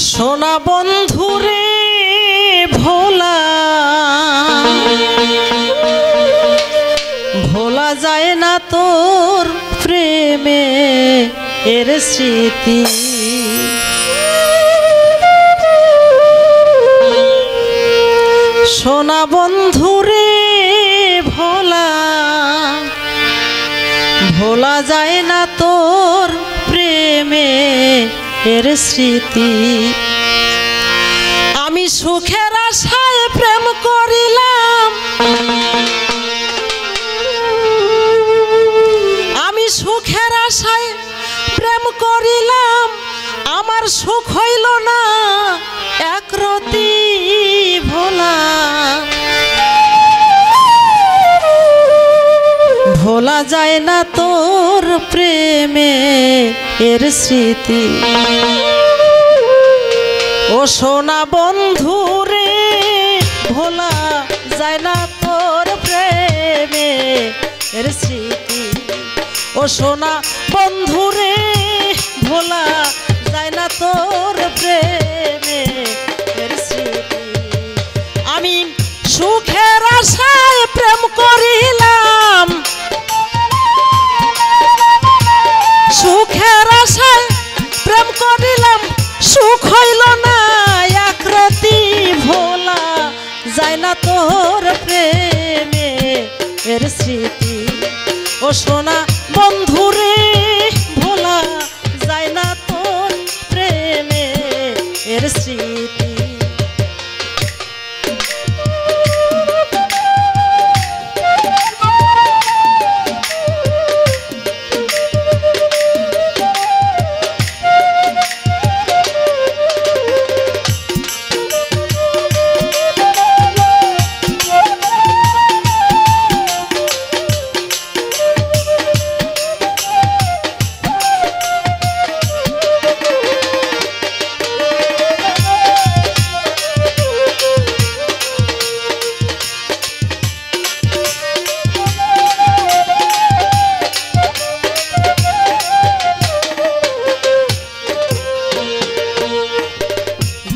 সোনা বন্ধুরে ভোলা ভোলা যায় না তোর প্রেমে এর স্মৃতি। সোনা বন্ধুরে ভোলা ভোলা যায় না তোর প্রেমে এর স্মৃতি। আমি সুখের আশায় প্রেম করিলাম, আমি সুখের আশায় প্রেম করিলাম, আমার সুখ হইল না একরতি ভোলা। ভোলা যায় না তোর প্রেমে এর স্মৃতি। ও সোনা বন্ধুরে ভোলা যায় না তোর প্রেমে এর স্মৃতি। ও সোনা বন্ধুরে ভোলা যায় না তোর প্রেমে এর স্মৃতি। আমি সুখের আশায় প্রেম করিলাম, সুখের আশায় প্রেম করিলাম, সুখ হইল না একরতি ভোলা যায় না তোর প্রেমে এর স্মৃতি। ও সোনা বন্ধুরে ভোলা যায় না তোর প্রেমে এর স্মৃতি।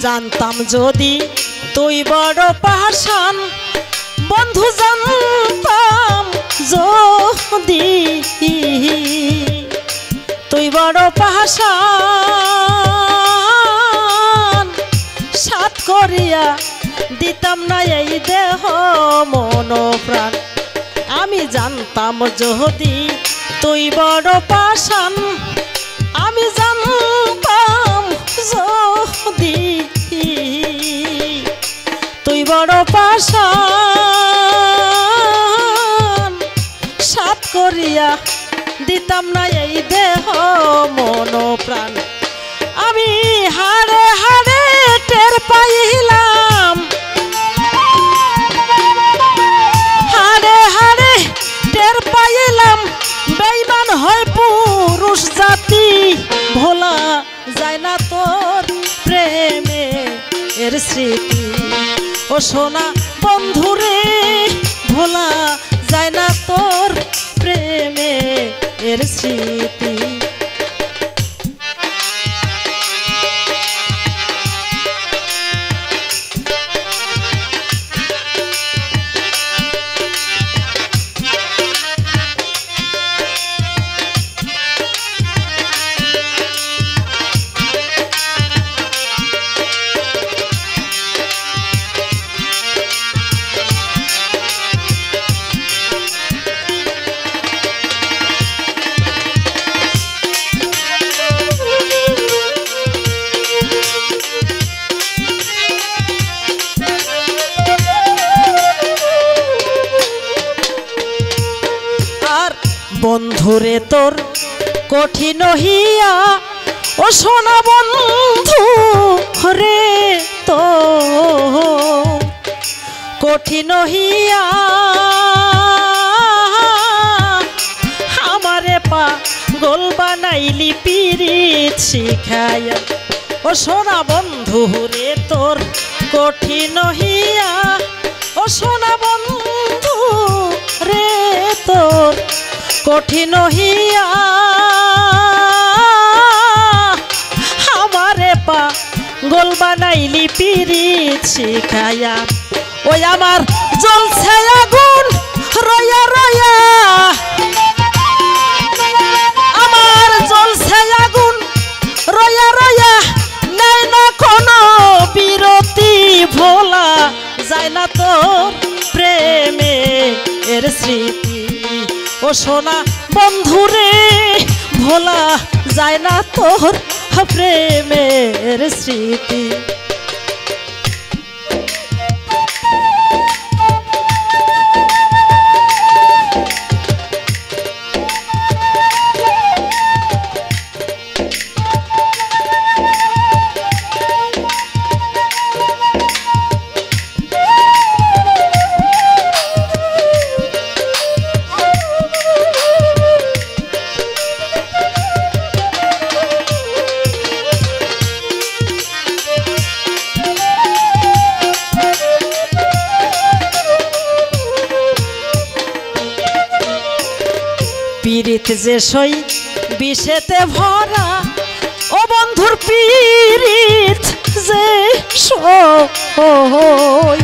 জানতাম যদি তুই বড় পাষাণ বন্ধু, জানতাম যদি তুই বড় পাষাণ, সাত করিয়া দিতাম না এই দেহ মন প্রাণ। আমি জানতাম যদি তুই বড় পাষাণ, আমি জানতাম যদি তুই বড় পাষাণ, সাত করিয়া দিতাম না এই দেহ মন প্রাণ। আমি হাড়ে হাড়ে টের পাইলাম, হাড়ে হাড়ে টের পাইলাম, বেঈমান হয় পুরুষ জাতি ভোলা যায় না তোর প্রেমে এর স্মৃতি। ও সোনা বন্ধুরে ভোলা যায় না তোর প্রেমে এর স্মৃতি। বন্ধুরে তোর কঠিন হিয়া, ও সোনা বন্ধু রে তো কঠিন হিয়া, আমারে পাগল বানাইলি পিরিত শিখায়া। ও সোনা বন্ধু রে তোর কঠিন হিয়া, ও সোনা বন্ধু রে তোর কঠিন হিয়া, আমারে গোল বানাইলি পিরিত শিখায়া ওই আমার জ্বলছে আগুন রয়া রয়া আমার জ্বলছে আগুন রয়া রয়া নাই না কোনো বিরতি ভোলা যায় না তোর প্রেমে এর স্মৃতি ও সোনা বন্ধুরে ভোলা যায় না তোর প্রেমের স্মৃতি পীড়িত যে সই বিষেতে ভরা ও বন্ধুর পীড়িত যে সই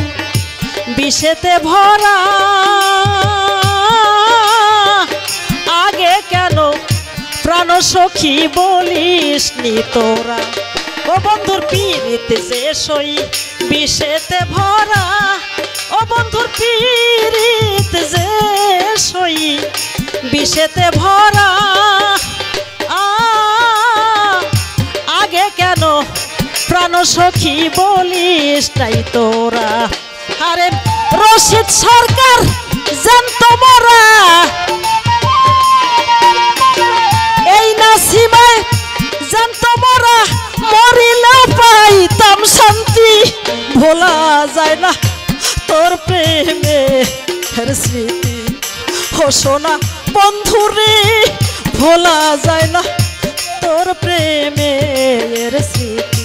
বিষেতে ভরা আগে কেন প্রাণ সখী বলিস নি তোরা ও বন্ধুর পীড়িত যে সই বিষেতে ভরা ও বন্ধুর পীড়িত যে সই বিষেতে ভরা আগে কেন প্রাণ সখী বলিস নাই তোরা আরে রশিদ সরকার জানত মরা এই নাসিমায় জানত মরা মরিলে পাইতাম শান্তি ভোলা যায় না তোর প্রেমের স্মৃতি ও সোনা বন্ধুরে ভোলা যায় না তোর প্রেমের স্মৃতি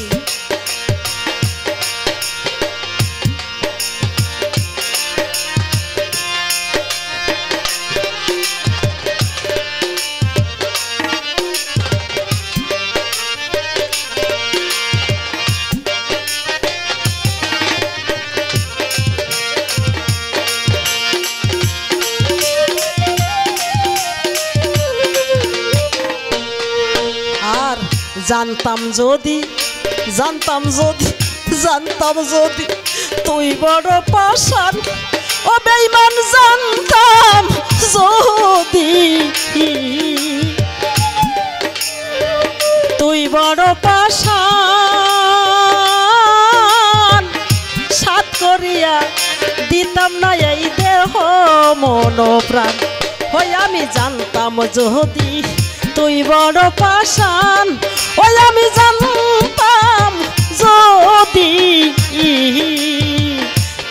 জানতাম যদি তুই বড় পাষাণ ও বেঈমান জানতাম যদি তুই বড় পাষাণ সাত করিয়া দিতাম না এই দেহ মন প্রাণ ওই আমি জানতাম যদি তুই বড় পাষাণ ওই আমি জানতাম যদি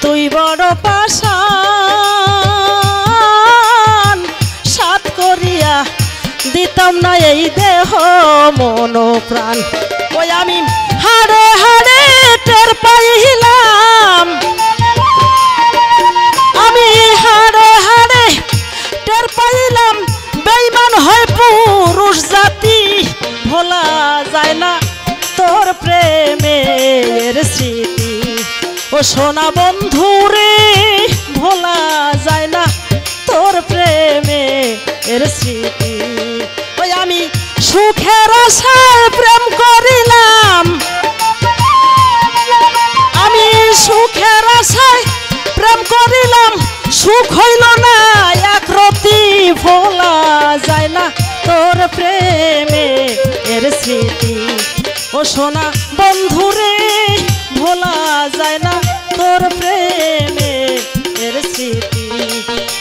তুই বড় পাষাণ সাত করিয়া দিতাম না এই দেহ মন প্রাণ ওই আমি হাড়ে হাড়ে টের পাইলাম আমি হাড়ে হাড়ে টের পাইলাম বেঈমান হয় পুরুষ জাতি ভোলা যায় না তোর প্রেমের স্মৃতি ও সোনা বন্ধুরে ভোলা যায় না তোর প্রেমের স্মৃতি ওই আমি সুখের আশায় প্রেম করিলাম আমি সুখের আশায় প্রেম করিলাম সুখ হইল না একরতি ভোলা যায় না তোর প্রেমের স্মৃতি ও সোনা বন্ধুরে ভোলা যায় না তোর প্রেমের স্মৃতি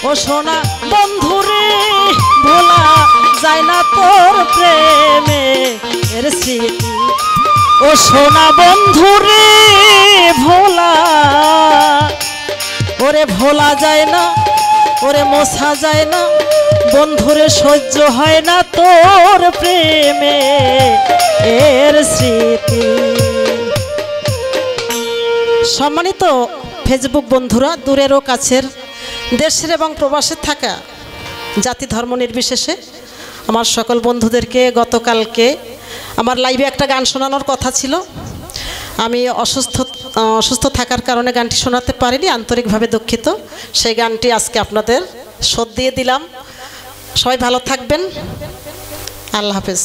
ও সোনা বন্ধুরে ভোলা যায় না তোর প্রেমের স্মৃতি ও সোনা বন্ধুরে ভোলা ওরে ভোলা যায় না ওরে মোছা যায় না বন্ধুরে সহ্য হয় না তোর প্রেমে এর স্মৃতি। সম্মানিত ফেসবুক বন্ধুরা, দূরের ও কাছের, দেশের এবং প্রবাসে থাকা জাতি ধর্ম নির্বিশেষে আমার সকল বন্ধুদেরকে গতকালকে আমার লাইভে একটা গান শোনানোর কথা ছিল। আমি অসুস্থ থাকার কারণে গানটি শোনাতে পারিনি, আন্তরিকভাবে দুঃখিত। সেই গানটি আজকে আপনাদের শোধ দিয়ে দিলাম। সবাই ভালো থাকবেন। আল্লাহ হাফেজ।